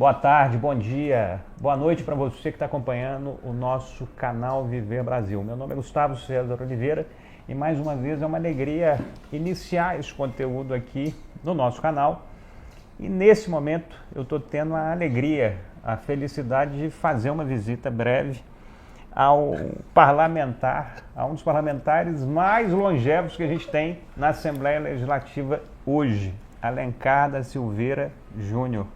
Boa tarde, bom dia, boa noite para você que está acompanhando o nosso canal Viver Brasil. Meu nome é Gustavo César Oliveira e mais uma vez é uma alegria iniciar esse conteúdo aqui no nosso canal. E nesse momento eu estou tendo a alegria, a felicidade de fazer uma visita breve ao parlamentar, a um dos parlamentares mais longevos que a gente tem na Assembleia Legislativa hoje, Alencar da Silveira Júnior.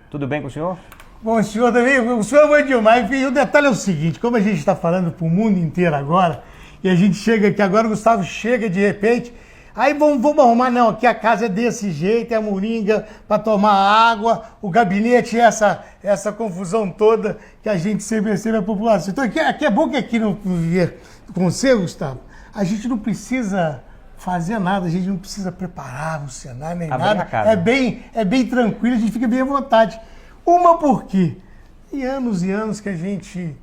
Tudo bem com o senhor? Bom, o senhor também, o senhor é bom demais. E o detalhe é o seguinte, como a gente está falando para o mundo inteiro agora, e a gente chega aqui agora, o Gustavo chega de repente, aí vamos arrumar, não, aqui a casa é desse jeito, é a moringa para tomar água, o gabinete, essa confusão toda que a gente sempre recebe a população. Então aqui é bom que aqui no Viver com você, Gustavo, a gente não precisa fazer nada, a gente não precisa preparar o cenário nem nada. É bem tranquilo, a gente fica bem à vontade. Uma porque tem anos e anos que a gente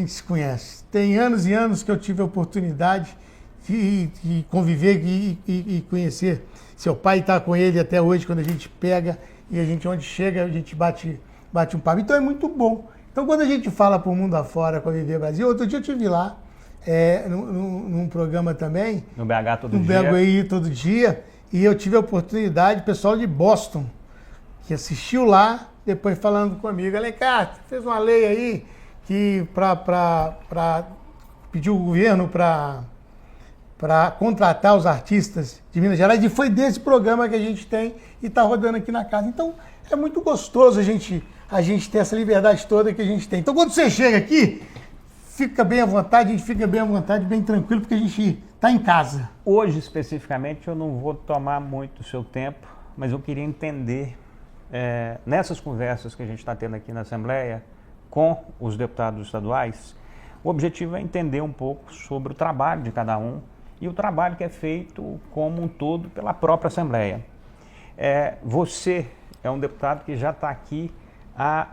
se conhece. Tem anos e anos que eu tive a oportunidade de conviver e conhecer seu pai, está com ele até hoje, quando a gente pega e a gente, onde chega, a gente bate um papo. Então é muito bom. Então quando a gente fala para o mundo afora, com a Viver Brasil, outro dia eu estive lá, num programa também. No BH todo dia. No BH todo dia. E eu tive a oportunidade, pessoal de Boston, que assistiu lá, depois falando comigo, Alencar, fez uma lei aí que pediu o governo para contratar os artistas de Minas Gerais, e foi desse programa que a gente tem e está rodando aqui na casa. Então é muito gostoso a gente ter essa liberdade toda que a gente tem. Então quando você chega aqui, fica bem à vontade, a gente fica bem à vontade, bem tranquilo, porque a gente está em casa. Hoje, especificamente, eu não vou tomar muito o seu tempo, mas eu queria entender, nessas conversas que a gente está tendo aqui na Assembleia, com os deputados estaduais, o objetivo é entender um pouco sobre o trabalho de cada um e o trabalho que é feito como um todo pela própria Assembleia. Você é um deputado que já está aqui há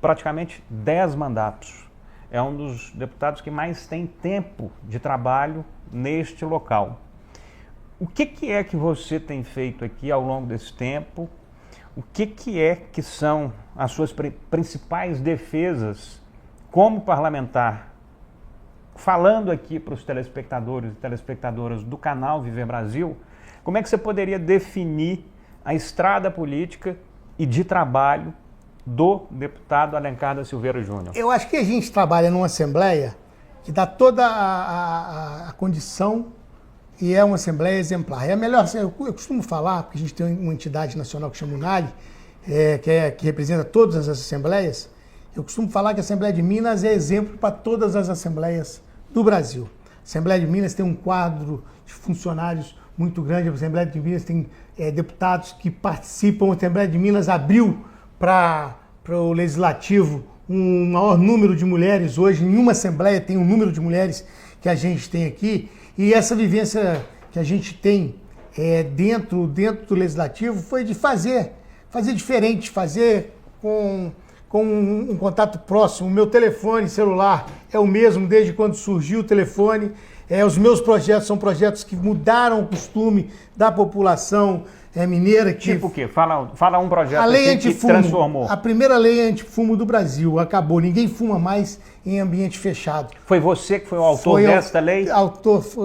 praticamente 10 mandatos. É um dos deputados que mais tem tempo de trabalho neste local. O que é que você tem feito aqui ao longo desse tempo? O que são as suas principais defesas como parlamentar? Falando aqui para os telespectadores e telespectadoras do canal Viver Brasil, como é que você poderia definir a estrada política e de trabalho do deputado Alencar da Silveira Júnior? Eu acho que a gente trabalha numa Assembleia que dá toda a condição e é uma Assembleia exemplar. É melhor, eu costumo falar, porque a gente tem uma entidade nacional que chama UNALI, que representa todas as Assembleias, eu costumo falar que a Assembleia de Minas é exemplo para todas as Assembleias do Brasil. A Assembleia de Minas tem um quadro de funcionários muito grande, a Assembleia de Minas tem deputados que participam, a Assembleia de Minas abriu para o Legislativo um maior número de mulheres. Hoje, em uma Assembleia, tem um número de mulheres que a gente tem aqui. E essa vivência que a gente tem dentro do Legislativo foi de fazer diferente, fazer com um contato próximo. O meu telefone celular é o mesmo desde quando surgiu o telefone. Os meus projetos são projetos que mudaram o costume da população mineira. Tipo o quê? Fala um projeto a lei que transformou. A primeira lei antifumo do Brasil acabou. Ninguém fuma mais em ambiente fechado. Foi você que foi o autor desta lei?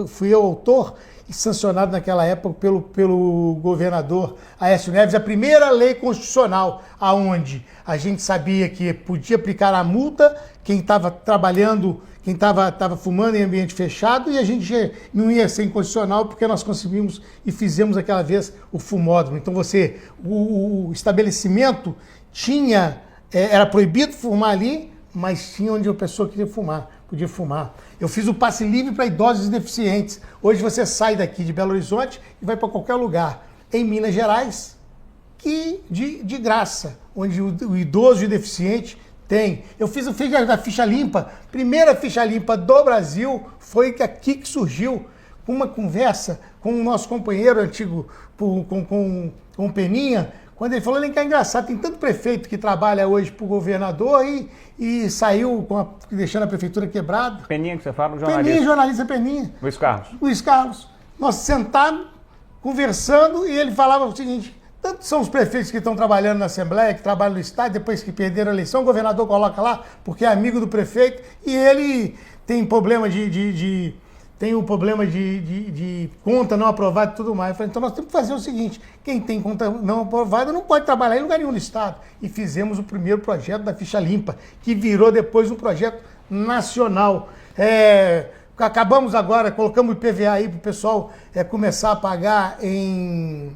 Fui eu autor e sancionado naquela época pelo governador Aécio Neves. A primeira lei constitucional aonde a gente sabia que podia aplicar a multa quem estava trabalhando, quem estava fumando em ambiente fechado, e a gente não ia ser inconstitucional porque nós conseguimos e fizemos aquela vez o fumódromo. Então o estabelecimento era proibido fumar ali, mas tinha onde a pessoa podia fumar. Eu fiz o passe livre para idosos e deficientes. Hoje você sai daqui de Belo Horizonte e vai para qualquer lugar em Minas Gerais de graça, onde o idoso e o deficiente tem. Eu fiz a ficha limpa, primeira ficha limpa do Brasil, foi aqui que surgiu, uma conversa com o nosso companheiro antigo, com o Peninha, quando ele falou, Alencar, é engraçado, tem tanto prefeito que trabalha hoje para o governador e saiu deixando a prefeitura quebrada. Peninha que você fala, o jornalista. Peninha, jornalista Peninha. Luiz Carlos. Luiz Carlos. Nós sentados, conversando, e ele falava o seguinte, Tanto são os prefeitos que estão trabalhando na Assembleia, que trabalham no Estado, depois que perderam a eleição, o governador coloca lá, porque é amigo do prefeito, e ele tem problema tem um problema de conta não aprovada e tudo mais. Eu falei, então nós temos que fazer o seguinte, quem tem conta não aprovada não pode trabalhar em lugar nenhum no Estado. E fizemos o primeiro projeto da ficha limpa, que virou depois um projeto nacional. Acabamos agora, colocamos o IPVA aí para o pessoal começar a pagar em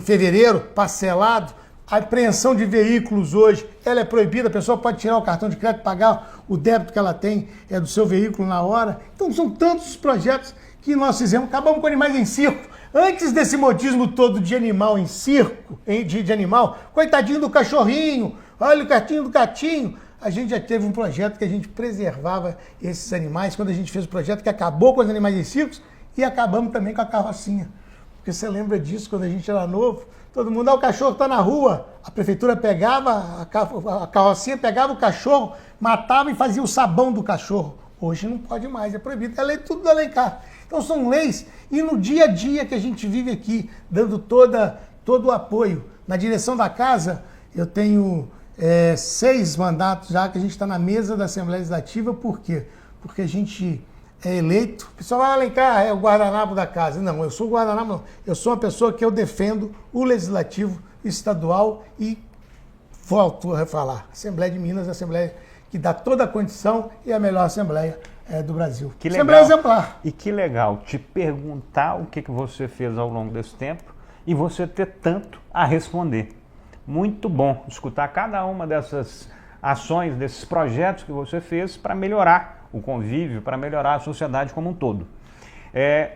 fevereiro, parcelado. A apreensão de veículos hoje, ela é proibida, a pessoa pode tirar o cartão de crédito, pagar o débito que ela tem do seu veículo na hora. Então são tantos os projetos que nós fizemos, acabamos com animais em circo. Antes desse modismo todo de animal em circo, de animal, coitadinho do cachorrinho, olha o cartinho do gatinho. A gente já teve um projeto que a gente preservava esses animais, quando a gente fez o projeto que acabou com os animais em circos e acabamos também com a carrocinha. Porque você lembra disso, quando a gente era novo, todo mundo, o cachorro está na rua. A prefeitura pegava, a carrocinha pegava o cachorro, matava e fazia o sabão do cachorro. Hoje não pode mais, é proibido. É lei tudo da Alencar. Então são leis, e no dia a dia que a gente vive aqui, dando todo o apoio. Na direção da casa, eu tenho 6 mandatos já que a gente está na mesa da Assembleia Legislativa. Por quê? Porque a gente é eleito. O pessoal vai Alencar, é o guardanapo da casa. Não, eu sou o guardanapo, não. Eu sou uma pessoa que eu defendo o Legislativo estadual e volto a falar. Assembleia de Minas, a Assembleia que dá toda a condição e a melhor Assembleia do Brasil. Que Assembleia legal. exemplar. E que legal te perguntar o que você fez ao longo desse tempo e você ter tanto a responder. Muito bom escutar cada uma dessas ações, desses projetos que você fez para melhorar o convívio, para melhorar a sociedade como um todo.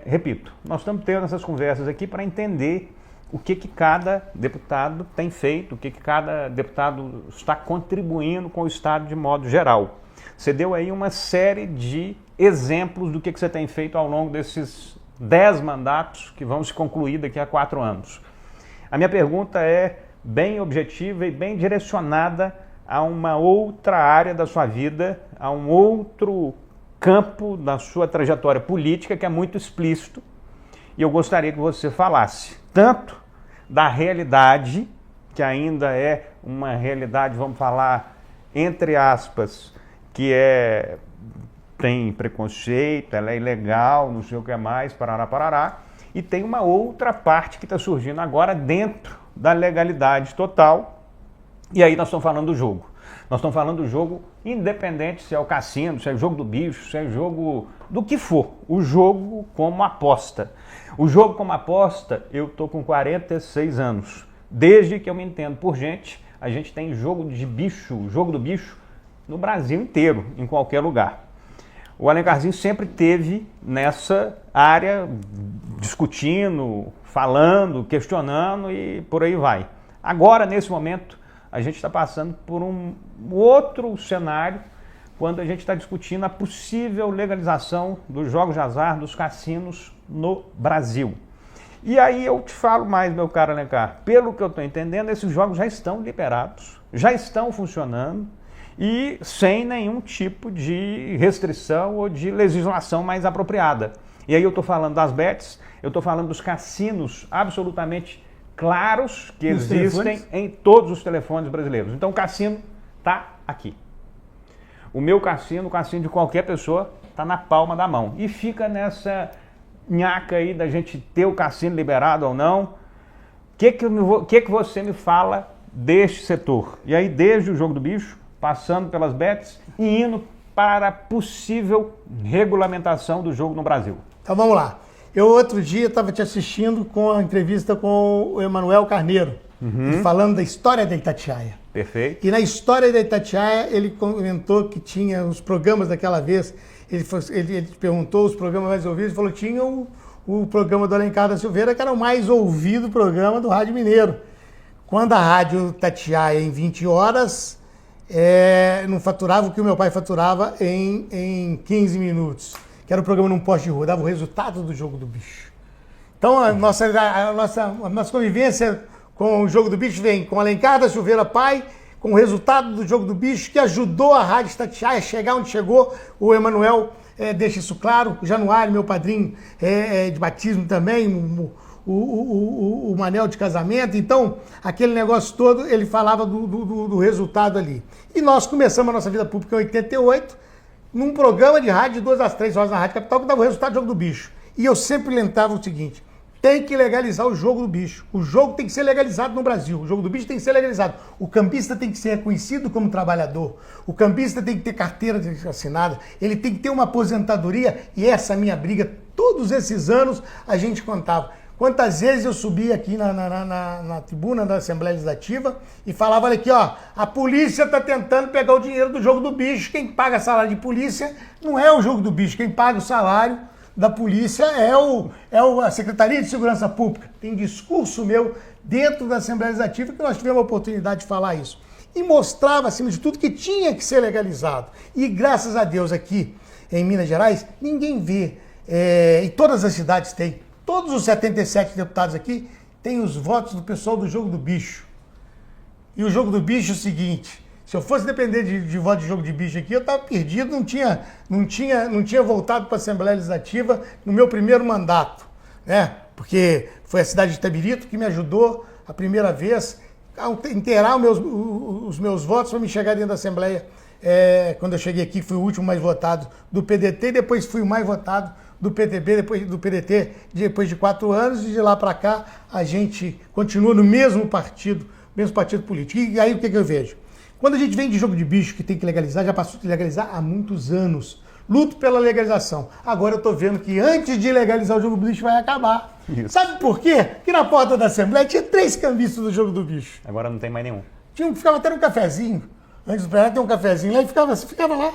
Repito, nós estamos tendo essas conversas aqui para entender o que cada deputado tem feito, o que cada deputado está contribuindo com o Estado de modo geral. Você deu aí uma série de exemplos do que você tem feito ao longo desses 10 mandatos que vão se concluir daqui a 4 anos. A minha pergunta é bem objetiva e bem direcionada a uma outra área da sua vida, a um outro campo da sua trajetória política que é muito explícito. E eu gostaria que você falasse tanto da realidade, que ainda é uma realidade, vamos falar, entre aspas, que tem preconceito, ela é ilegal, não sei o que mais, parará, e tem uma outra parte que está surgindo agora dentro da legalidade total, e aí nós estamos falando do jogo. Nós estamos falando do jogo independente se é o cassino, se é o jogo do bicho, se é o jogo do que for. O jogo como aposta. O jogo como aposta, eu estou com 46 anos. Desde que eu me entendo por gente, a gente tem jogo de bicho, jogo do bicho, no Brasil inteiro, em qualquer lugar. O Alencarzinho sempre teve nessa área, discutindo, falando, questionando e por aí vai. Agora, nesse momento, a gente está passando por um outro cenário quando a gente está discutindo a possível legalização dos jogos de azar, dos cassinos no Brasil. E aí eu te falo mais, meu caro Alencar, pelo que eu estou entendendo, esses jogos já estão liberados, já estão funcionando e sem nenhum tipo de restrição ou de legislação mais apropriada. E aí eu estou falando das bets, eu estou falando dos cassinos absolutamente claros que existem em todos os telefones brasileiros. Então o cassino está aqui. O meu cassino, o cassino de qualquer pessoa, está na palma da mão. E fica nessa nhaca aí da gente ter o cassino liberado ou não. O que você me fala deste setor? E aí desde o jogo do bicho, passando pelas bets e indo para a possível regulamentação do jogo no Brasil. Então vamos lá. Eu outro dia estava te assistindo com a entrevista com o Emanuel Carneiro, falando da história da Itatiaia. Perfeito. E na história da Itatiaia, ele comentou que tinha os programas daquela vez, ele perguntou os programas mais ouvidos, ele falou que tinha o programa do Alencar da Silveira, que era o mais ouvido programa do Rádio Mineiro. Quando a Rádio Itatiaia, em 20 horas, não faturava o que o meu pai faturava em 15 minutos. Que era o programa num poste de rua, dava o resultado do jogo do bicho. Então a nossa convivência com o jogo do bicho vem com Alencar da Silveira pai, com o resultado do jogo do bicho, que ajudou a Rádio Itatiaia a chegar onde chegou. O Emanuel deixa isso claro, o Januário, meu padrinho de batismo também, o anel de casamento. Então, aquele negócio todo, ele falava do resultado ali. E nós começamos a nossa vida pública em 88, num programa de rádio de 2 às 3 horas na Rádio Capital, que dava o resultado do jogo do bicho. E eu sempre lentava o seguinte: tem que legalizar o jogo do bicho. O jogo tem que ser legalizado no Brasil. O jogo do bicho tem que ser legalizado. O campista tem que ser reconhecido como trabalhador. O campista tem que ter carteira assinada. Ele tem que ter uma aposentadoria. E essa é a minha briga. Todos esses anos a gente contava. Quantas vezes eu subia aqui na tribuna da Assembleia Legislativa e falava, olha aqui, ó, a polícia está tentando pegar o dinheiro do jogo do bicho. Quem paga salário de polícia não é o jogo do bicho. Quem paga o salário da polícia é a Secretaria de Segurança Pública. Tem discurso meu dentro da Assembleia Legislativa que nós tivemos a oportunidade de falar isso. E mostrava, acima de tudo, que tinha que ser legalizado. E graças a Deus aqui em Minas Gerais, ninguém vê, e todas as cidades têm, todos os 77 deputados aqui têm os votos do pessoal do jogo do bicho. E o jogo do bicho é o seguinte: se eu fosse depender de voto de jogo de bicho aqui, eu estava perdido, não tinha voltado para a Assembleia Legislativa no meu primeiro mandato, né? Porque foi a cidade de Itabirito que me ajudou a primeira vez a inteirar os meus votos para me chegar dentro da Assembleia. Quando eu cheguei aqui, fui o último mais votado do PDT, depois fui o mais votado do PTB, depois do PDT, depois de 4 anos, e de lá para cá a gente continua no mesmo partido político. E aí o que eu vejo? Quando a gente vem de jogo de bicho que tem que legalizar, já passou de legalizar há muitos anos. Luto pela legalização. Agora eu tô vendo que antes de legalizar o jogo do bicho vai acabar. Isso. Sabe por quê? Porque na porta da Assembleia tinha 3 cambistas do jogo do bicho. Agora não tem mais nenhum. Ficava até um cafezinho. Antes do plenário tem um cafezinho lá e ficava lá.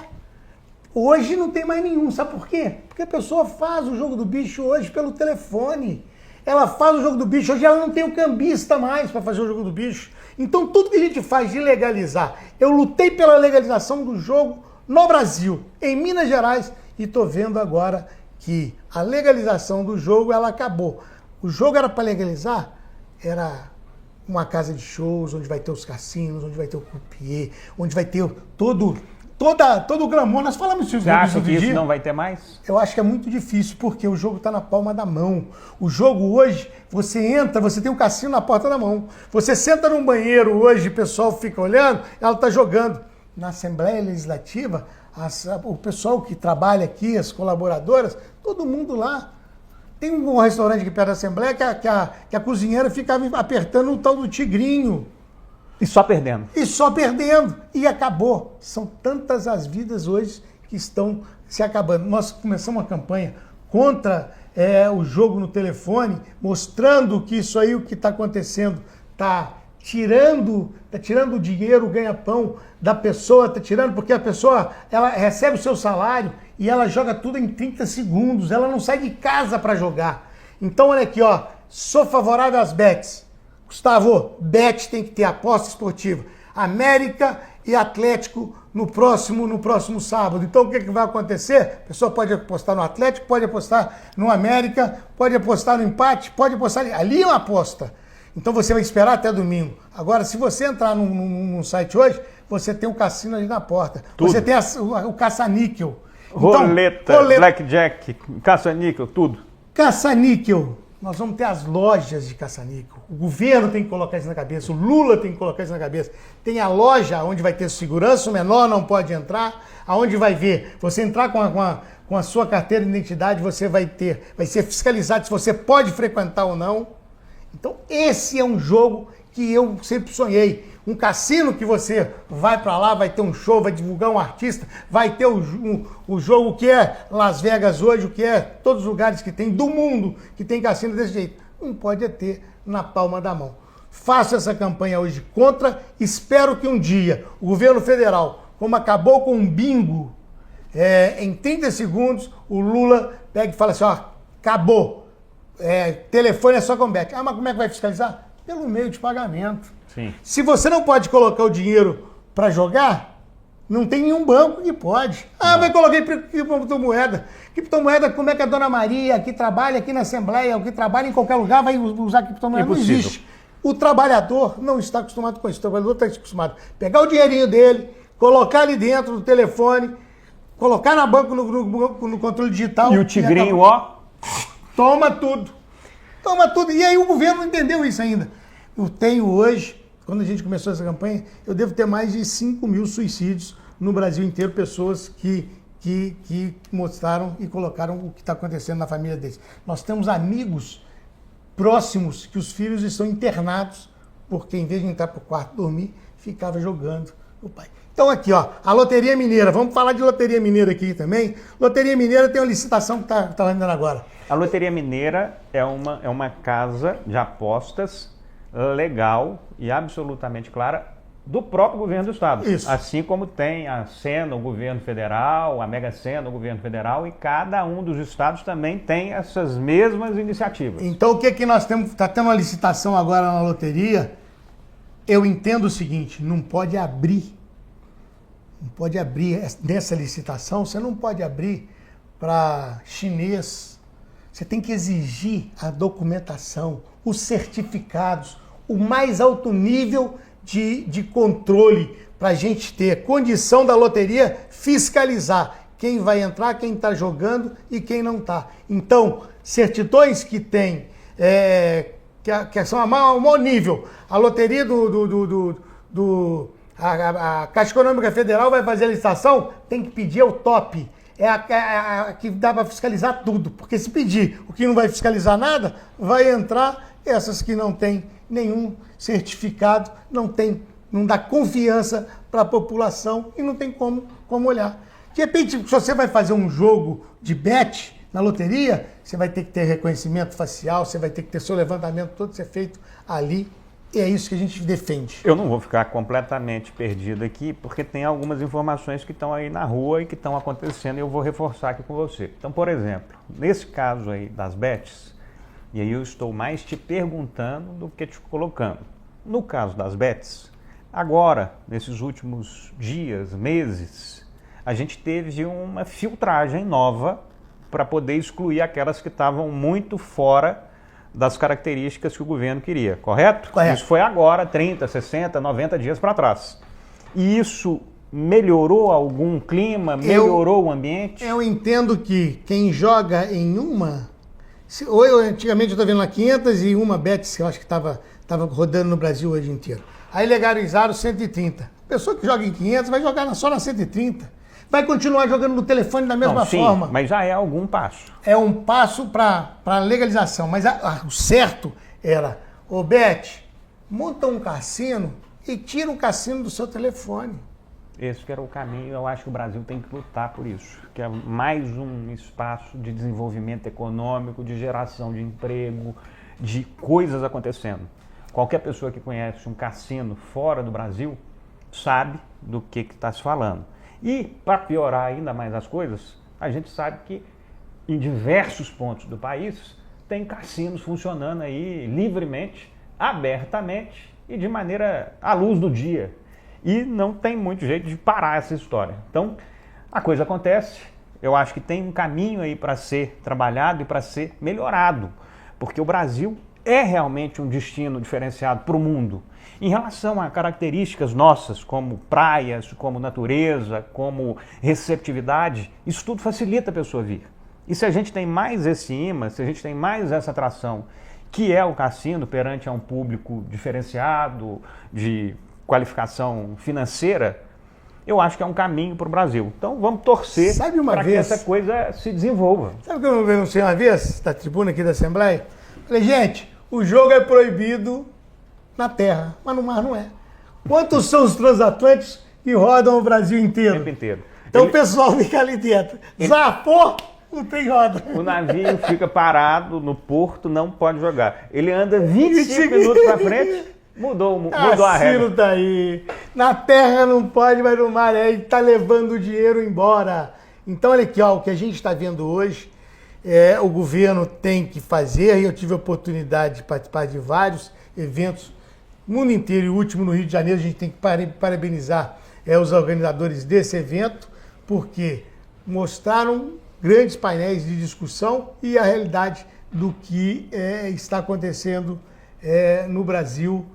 Hoje não tem mais nenhum. Sabe por quê? Porque a pessoa faz o jogo do bicho hoje pelo telefone. Ela faz o jogo do bicho, hoje ela não tem o cambista mais para fazer o jogo do bicho. Então tudo que a gente faz de legalizar, eu lutei pela legalização do jogo no Brasil, em Minas Gerais, e estou vendo agora que a legalização do jogo, ela acabou. O jogo era para legalizar, era uma casa de shows, onde vai ter os cassinos, onde vai ter o croupier, onde vai ter todo o glamour. Nós falamos isso. Você acha que isso não vai ter mais? Eu acho que é muito difícil, porque o jogo está na palma da mão. O jogo hoje, você entra, você tem um cassino na porta da mão. Você senta num banheiro hoje, o pessoal fica olhando, ela está jogando. Na Assembleia Legislativa, o pessoal que trabalha aqui, as colaboradoras, todo mundo lá. Tem um restaurante aqui perto da Assembleia que a cozinheira ficava apertando o tal do tigrinho. E só perdendo. E só perdendo. E acabou. São tantas as vidas hoje que estão se acabando. Nós começamos uma campanha contra o jogo no telefone, mostrando que isso aí, o que está acontecendo, está tirando o dinheiro, o ganha-pão da pessoa, está tirando, porque a pessoa ela recebe o seu salário e ela joga tudo em 30 segundos. Ela não sai de casa para jogar. Então, olha aqui, ó, sou favorável às bets. Gustavo, bet tem que ter aposta esportiva. América e Atlético no próximo sábado. Então o que vai acontecer? A pessoa pode apostar no Atlético, pode apostar no América, pode apostar no empate, pode apostar ali é uma aposta. Então você vai esperar até domingo. Agora, se você entrar num site hoje, você tem um cassino ali na porta. Tudo. Você tem o caça-níquel. Roleta, blackjack, caça-níquel, tudo. Caça-níquel. Nós vamos ter as lojas de caça-níquel. O governo tem que colocar isso na cabeça, o Lula tem que colocar isso na cabeça. Tem a loja onde vai ter segurança, o menor não pode entrar, aonde vai ver. Você entrar com a sua carteira de identidade, você vai ser fiscalizado se você pode frequentar ou não. Então esse é um jogo que eu sempre sonhei. Um cassino que você vai para lá, vai ter um show, vai divulgar um artista, vai ter o jogo que é Las Vegas hoje, o que é todos os lugares que tem do mundo que tem cassino desse jeito. Não pode ter na palma da mão. Faço essa campanha hoje contra, espero que um dia o governo federal, como acabou com o bingo, em 30 segundos, o Lula pega e fala assim, ó, acabou, telefone é só com bet. Ah, mas como é que vai fiscalizar? Pelo meio de pagamento. Sim. Se você não pode colocar o dinheiro para jogar, não tem nenhum banco que pode. Ah, vai colocar criptomoeda. Criptomoeda, como é que a dona Maria, que trabalha aqui na Assembleia, ou que trabalha em qualquer lugar, vai usar criptomoeda? Não existe. O trabalhador não está acostumado com isso. O trabalhador está acostumado a pegar o dinheirinho dele, colocar ali dentro do telefone, colocar na banca no controle digital. E o tigrinho, ó, toma tudo. Toma tudo. E aí o governo não entendeu isso ainda. Eu tenho hoje, quando a gente começou essa campanha, eu devo ter mais de 5 mil suicídios no Brasil inteiro, pessoas que mostraram e colocaram o que está acontecendo na família deles. Nós temos amigos próximos que os filhos estão internados porque, em vez de entrar para o quarto dormir, ficava jogando o pai. Então aqui, ó, a Loteria Mineira. Vamos falar de Loteria Mineira aqui também. Loteria Mineira tem uma licitação que está andando agora. A Loteria Mineira é uma casa de apostas legal e absolutamente clara do próprio governo do estado. Isso. Assim como tem a Sena, o governo federal, a Mega Sena, o governo federal, e cada um dos estados também tem essas mesmas iniciativas. Então o que nós temos? Está tendo uma licitação agora na loteria. Eu entendo o seguinte, não pode abrir nessa licitação, você não pode abrir para chinês. Você tem que exigir a documentação, os certificados, o mais alto nível de controle para a gente ter condição da loteria fiscalizar quem vai entrar, quem está jogando e quem não está. Então, certidões que tem, que são a maior nível, a loteria a Caixa Econômica Federal vai fazer a licitação, tem que pedir ao top. É a que dá para fiscalizar tudo. Porque se pedir o que não vai fiscalizar nada, vai entrar essas que não tem nenhum certificado, não dá confiança para a população e não tem como olhar. De repente, se você vai fazer um jogo de bet na loteria, você vai ter que ter reconhecimento facial, você vai ter que ter seu levantamento todo ser feito ali. E é isso que a gente defende. Eu não vou ficar completamente perdido aqui, porque tem algumas informações que estão aí na rua e que estão acontecendo e eu vou reforçar aqui com você. Então, por exemplo, nesse caso aí das bets, e aí eu estou mais te perguntando do que te colocando. No caso das bets, agora, nesses últimos dias, meses, a gente teve uma filtragem nova para poder excluir aquelas que estavam muito fora das características que o governo queria, correto? Correto. Isso foi agora, 30, 60, 90 dias para trás. E isso melhorou algum clima, melhorou o ambiente? Eu entendo que quem joga em uma... Antigamente eu estou vendo lá 501 bets, que eu acho que estava rodando no Brasil hoje inteiro. Aí legalizaram 130. A pessoa que joga em 500 vai jogar só na 130. Vai continuar jogando no telefone da mesma forma. Mas já é algum passo. É um passo para legalização. Mas o certo era, Bet, monta um cassino e tira o cassino do seu telefone. Esse que era o caminho, eu acho que o Brasil tem que lutar por isso. Que é mais um espaço de desenvolvimento econômico, de geração de emprego, de coisas acontecendo. Qualquer pessoa que conhece um cassino fora do Brasil sabe do que está se falando. E, para piorar ainda mais as coisas, a gente sabe que em diversos pontos do país tem cassinos funcionando aí livremente, abertamente e de maneira à luz do dia. E não tem muito jeito de parar essa história. Então, a coisa acontece, eu acho que tem um caminho aí para ser trabalhado e para ser melhorado, porque o Brasil é realmente um destino diferenciado para o mundo. Em relação a características nossas, como praias, como natureza, como receptividade, isso tudo facilita a pessoa vir. E se a gente tem mais esse imã, se a gente tem mais essa atração, que é o cassino perante a um público diferenciado, de qualificação financeira, eu acho que é um caminho para o Brasil. Então vamos torcer para que essa coisa se desenvolva. Sabe o que eu denunciei uma vez, da tribuna aqui da Assembleia? Falei, gente, o jogo é proibido na terra, mas no mar não é. Quantos são os transatlantes que rodam o Brasil inteiro? O tempo inteiro. Então o pessoal fica ali dentro. Zapou, não tem roda. O navio fica parado no porto, não pode jogar. Ele anda 25 minutos para frente, mudou a regra. Tá aí. Na terra não pode, mas no mar ele está levando o dinheiro embora. Então olha aqui, ó, o que a gente está vendo hoje, o governo tem que fazer. Eu tive a oportunidade de participar de vários eventos no mundo inteiro, e o último no Rio de Janeiro. A gente tem que parabenizar os organizadores desse evento, porque mostraram grandes painéis de discussão e a realidade do que está acontecendo no Brasil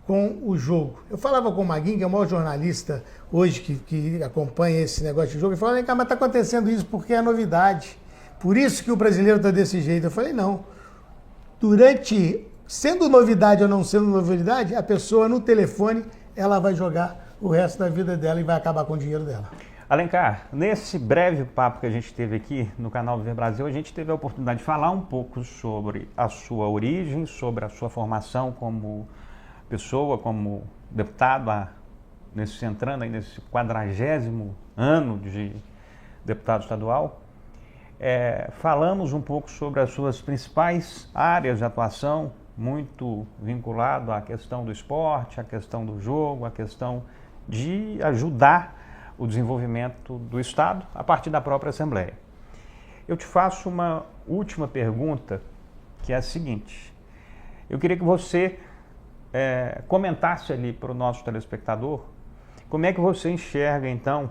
com o jogo. Eu falava com o Maguinho, que é o maior jornalista hoje que acompanha esse negócio de jogo, e falava, vem cá, mas está acontecendo isso porque é novidade. Por isso que o brasileiro está desse jeito. Eu falei, não. sendo novidade ou não sendo novidade, a pessoa no telefone, ela vai jogar o resto da vida dela e vai acabar com o dinheiro dela. Alencar, nesse breve papo que a gente teve aqui no canal Viver Brasil, a gente teve a oportunidade de falar um pouco sobre a sua origem, sobre a sua formação como pessoa, como deputado, entrando aí nesse 40º ano de deputado estadual. Falamos um pouco sobre as suas principais áreas de atuação, muito vinculado à questão do esporte, à questão do jogo, à questão de ajudar o desenvolvimento do Estado a partir da própria Assembleia. Eu te faço uma última pergunta, que é a seguinte. Eu queria que você comentasse ali para o nosso telespectador como é que você enxerga, então,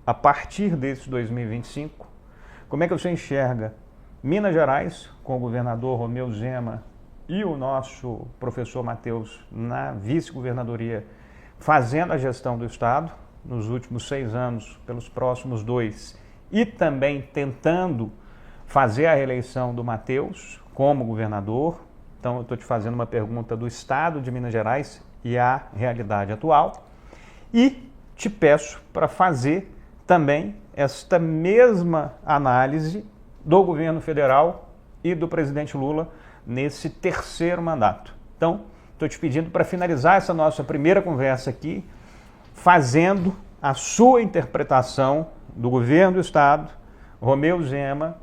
a partir desse 2025, como é que você enxerga Minas Gerais, com o governador Romeu Zema e o nosso professor Matheus na vice-governadoria, fazendo a gestão do Estado, nos últimos 6 anos, pelos próximos 2, e também tentando fazer a reeleição do Matheus como governador. Então, eu estou te fazendo uma pergunta do Estado de Minas Gerais e a realidade atual. E te peço para fazer também esta mesma análise do governo federal e do presidente Lula nesse 3º mandato. Então, estou te pedindo para finalizar essa nossa primeira conversa aqui, fazendo a sua interpretação do governo do Estado, Romeu Zema,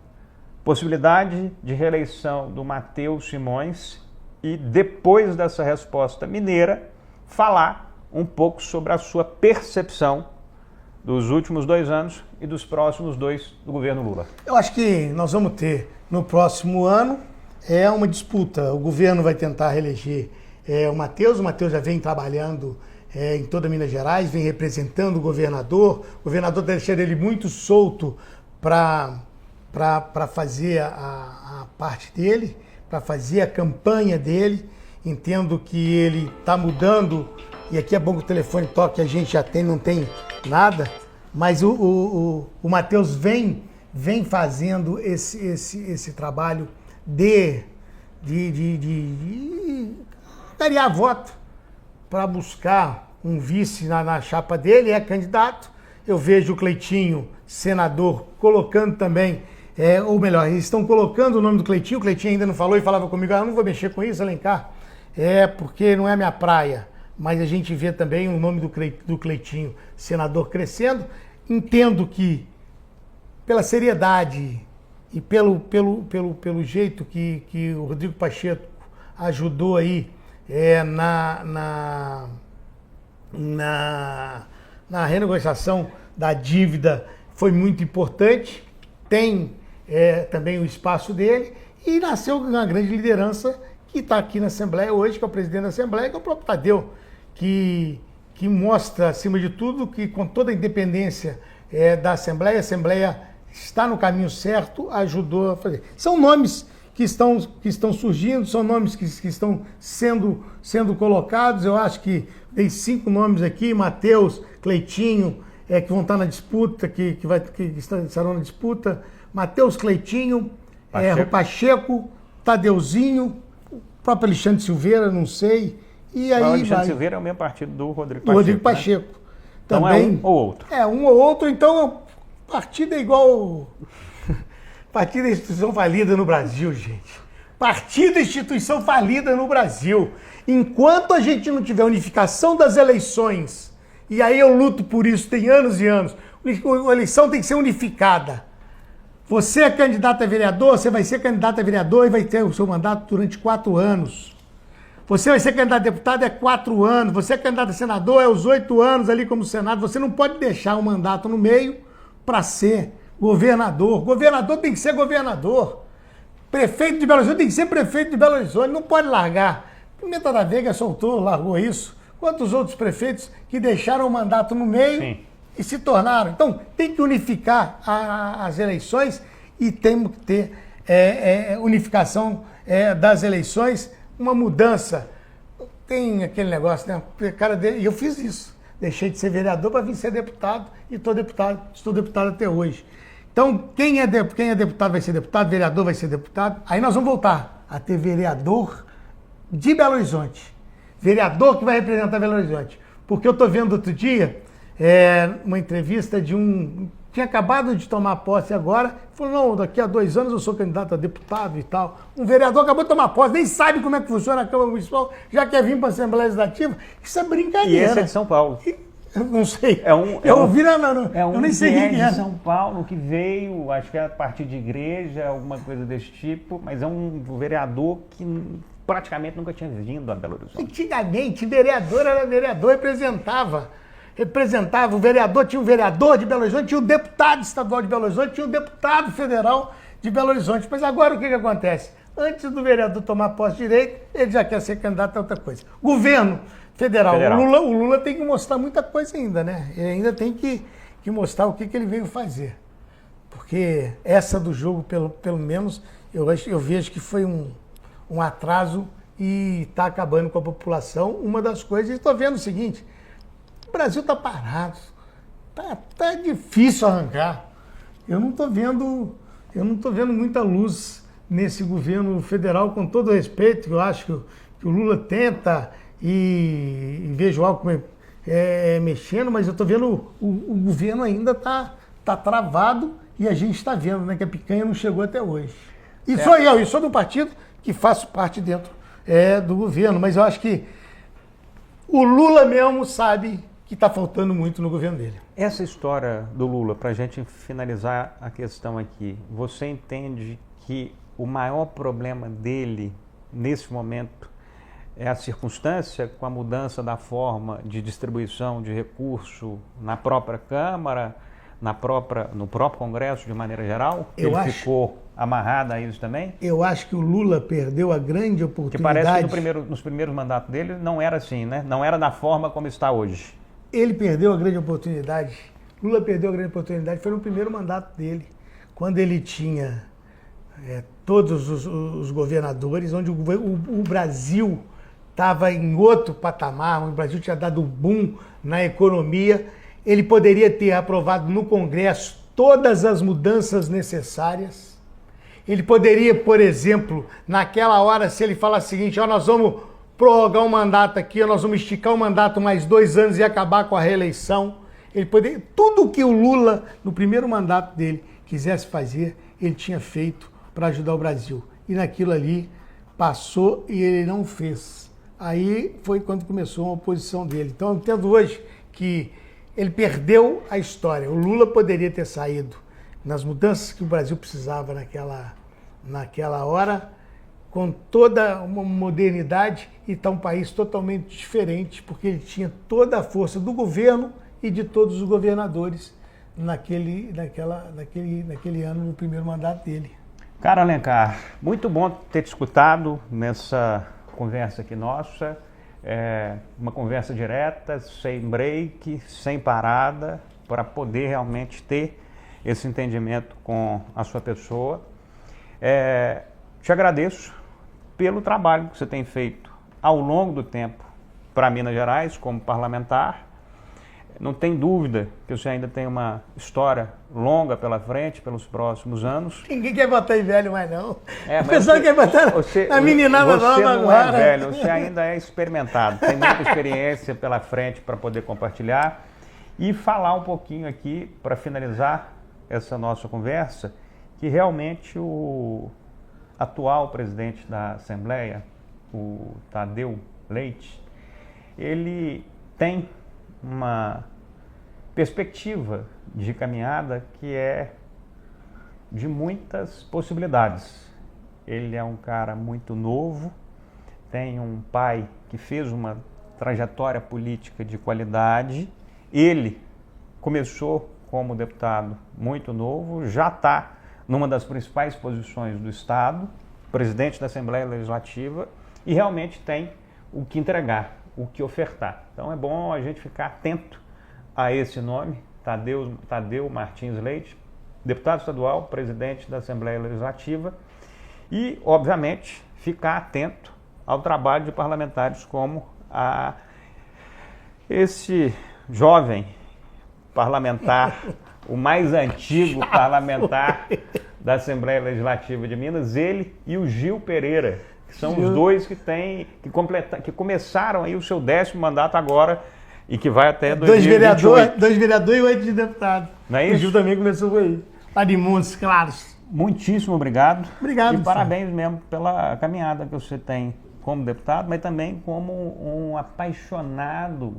possibilidade de reeleição do Matheus Simões e, depois dessa resposta mineira, falar um pouco sobre a sua percepção dos últimos 2 anos e dos próximos 2 do governo Lula. Eu acho que nós vamos ter no próximo ano uma disputa. O governo vai tentar reeleger o Matheus já vem trabalhando em toda Minas Gerais, vem representando o governador está deixando ele muito solto para fazer a parte dele, para fazer a campanha dele. Entendo que ele está mudando, e aqui é bom que o telefone toque, a gente já não tem nada, mas o Matheus vem fazendo esse trabalho de ganhar voto para buscar um vice na chapa dele, é candidato. Eu vejo o Cleitinho, senador, colocando também, ou melhor, eles estão colocando o nome do Cleitinho. O Cleitinho ainda não falou e falava comigo, eu não vou mexer com isso, Alencar, porque não é minha praia. Mas a gente vê também o nome do Cleitinho, senador, crescendo. Entendo que, pela seriedade e pelo jeito que o Rodrigo Pacheco ajudou aí na renegociação da dívida, foi muito importante. Tem também o espaço dele, e nasceu uma grande liderança que está aqui na Assembleia hoje, que é o presidente da Assembleia, que é o próprio Tadeu, que mostra, acima de tudo, que com toda a independência da Assembleia, a Assembleia está no caminho certo, ajudou a fazer. São nomes que estão surgindo, são nomes que estão sendo colocados. Eu acho que tem 5 nomes aqui: Matheus, Cleitinho, que vão estar na disputa, que estarão na disputa. Matheus, Cleitinho, Pacheco, Tadeuzinho, o próprio Alexandre Silveira, não sei. E aí o Alexandre Silveira é o mesmo partido do Rodrigo Pacheco. Do Rodrigo Pacheco. Né? Também, então é um ou outro. Um ou outro, então partido é igual. Partido é instituição falida no Brasil, gente. Partido é instituição falida no Brasil. Enquanto a gente não tiver unificação das eleições, e aí eu luto por isso, tem anos e anos, a eleição tem que ser unificada. Você é candidato a vereador, você vai ser candidato a vereador e vai ter o seu mandato durante 4 anos. Você vai ser candidato a deputado 4 anos, você é candidato a senador os 8 anos ali como Senado. Você não pode deixar um mandato no meio para ser governador. Governador tem que ser governador. Prefeito de Belo Horizonte tem que ser prefeito de Belo Horizonte, não pode largar. Pimenta da Veiga largou isso. Quantos outros prefeitos que deixaram o mandato no meio? Sim. E se tornaram? Então, tem que unificar as eleições, e temos que ter unificação das eleições, uma mudança. Tem aquele negócio, né? E eu fiz isso. Deixei de ser vereador para vir ser deputado, e estou deputado até hoje. Então, quem é deputado vai ser deputado, vereador vai ser deputado. Aí nós vamos voltar a ter vereador de Belo Horizonte. Vereador que vai representar Belo Horizonte. Porque eu estou vendo outro dia uma entrevista de tinha acabado de tomar posse agora, falou, não, daqui a 2 anos eu sou candidato a deputado e tal. Um vereador acabou de tomar posse, nem sabe como é que funciona a Câmara Municipal, já quer vir para a Assembleia Legislativa. Isso é brincadeira. E esse é de São Paulo. Eu não sei. Eu nem sei quem é. De São Paulo que veio, acho que é a partir de igreja, alguma coisa desse tipo, mas é um vereador que praticamente nunca tinha vindo a Belo Horizonte. Antigamente, vereador era vereador, representava, o vereador, tinha um vereador de Belo Horizonte, tinha um deputado estadual de Belo Horizonte, tinha um deputado federal de Belo Horizonte. Mas agora o que acontece? Antes do vereador tomar posse de direito, ele já quer ser candidato a outra coisa. Governo federal. O Lula tem que mostrar muita coisa ainda, né? Ele ainda tem que mostrar o que ele veio fazer. Porque essa do jogo, pelo menos, eu vejo que foi um atraso e está acabando com a população. Uma das coisas, e estou vendo o seguinte, o Brasil está parado, tá difícil arrancar. Eu não estou vendo muita luz nesse governo federal, com todo respeito. Eu acho que o Lula tenta e vejo o Alckmin mexendo, mas eu estou vendo o governo ainda tá travado e a gente está vendo, né, que a picanha não chegou até hoje. E sou do partido que faço parte dentro do governo, mas eu acho que o Lula mesmo sabe que está faltando muito no governo dele. Essa história do Lula, para a gente finalizar a questão aqui, você entende que o maior problema dele, nesse momento, é a circunstância com a mudança da forma de distribuição de recurso na própria Câmara, no próprio Congresso, de maneira geral? Ficou amarrado a isso também? Eu acho que o Lula perdeu a grande oportunidade. Que parece que nos primeiros mandatos dele não era assim, né? Não era da forma como está hoje. Ele perdeu a grande oportunidade. Lula perdeu a grande oportunidade. Foi no primeiro mandato dele, quando ele tinha todos os governadores, onde o Brasil estava em outro patamar, onde o Brasil tinha dado boom na economia. Ele poderia ter aprovado no Congresso todas as mudanças necessárias. Ele poderia, por exemplo, naquela hora, se ele falar o seguinte, nós vamos prorrogar um mandato aqui, nós vamos esticar o mandato mais 2 anos e acabar com a reeleição. Ele poderia, tudo que o Lula, no primeiro mandato dele, quisesse fazer, ele tinha feito para ajudar o Brasil. E naquilo ali passou e ele não fez. Aí foi quando começou a oposição dele. Então eu entendo hoje que ele perdeu a história. O Lula poderia ter saído nas mudanças que o Brasil precisava naquela hora, com toda uma modernidade, e está um país totalmente diferente, porque ele tinha toda a força do governo e de todos os governadores naquele ano, no primeiro mandato dele. Cara Alencar, muito bom ter te escutado nessa conversa aqui nossa. Uma conversa direta, sem break, sem parada, para poder realmente ter esse entendimento com a sua pessoa. Te agradeço pelo trabalho que você tem feito ao longo do tempo para Minas Gerais como parlamentar. Não tem dúvida que você ainda tem uma história longa pela frente, pelos próximos anos. Ninguém quer botar em velho mais não. O pessoal quer botar a meninada nova agora. Você não é velho, você ainda é experimentado. Tem muita experiência pela frente para poder compartilhar. E falar um pouquinho aqui, para finalizar essa nossa conversa, que realmente o atual presidente da Assembleia, o Tadeu Leite, ele tem uma perspectiva de caminhada que é de muitas possibilidades. Ele é um cara muito novo, tem um pai que fez uma trajetória política de qualidade. Ele começou como deputado muito novo, já está numa das principais posições do Estado, presidente da Assembleia Legislativa, e realmente tem o que entregar, o que ofertar. Então é bom a gente ficar atento a esse nome, Tadeu Martins Leite, deputado estadual, presidente da Assembleia Legislativa, e, obviamente, ficar atento ao trabalho de parlamentares como esse jovem parlamentar, o mais antigo parlamentar da Assembleia Legislativa de Minas, ele e o Gil Pereira, que são os dois que começaram aí o seu 10º mandato agora e que vai até 2028. Dois vereadores e 8 de deputado. Não é isso? O Gil também começou por aí. Lá de Montes Claros. Muitíssimo obrigado. Obrigado. E parabéns mesmo pela caminhada que você tem como deputado, mas também como um apaixonado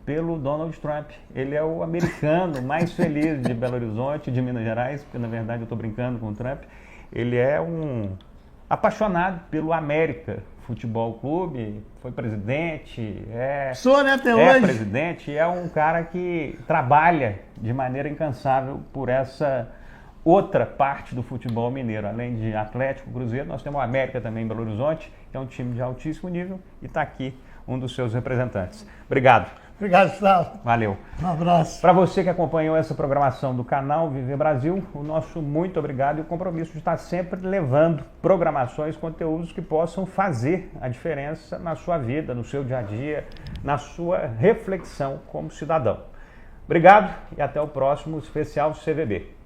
pelo Donald Trump. Ele é o americano mais feliz de Belo Horizonte, de Minas Gerais, porque na verdade eu estou brincando com o Trump. Ele é um apaixonado pelo América Futebol Clube, foi presidente, Sou, né, até hoje. presidente, é um cara que trabalha de maneira incansável por essa outra parte do futebol mineiro. Além de Atlético, Cruzeiro, nós temos o América também em Belo Horizonte, que é um time de altíssimo nível, e está aqui um dos seus representantes. Obrigado. Obrigado, Gustavo. Valeu. Um abraço. Para você que acompanhou essa programação do canal Viver Brasil, o nosso muito obrigado e o compromisso de estar sempre levando programações, conteúdos que possam fazer a diferença na sua vida, no seu dia a dia, na sua reflexão como cidadão. Obrigado e até o próximo especial CVB.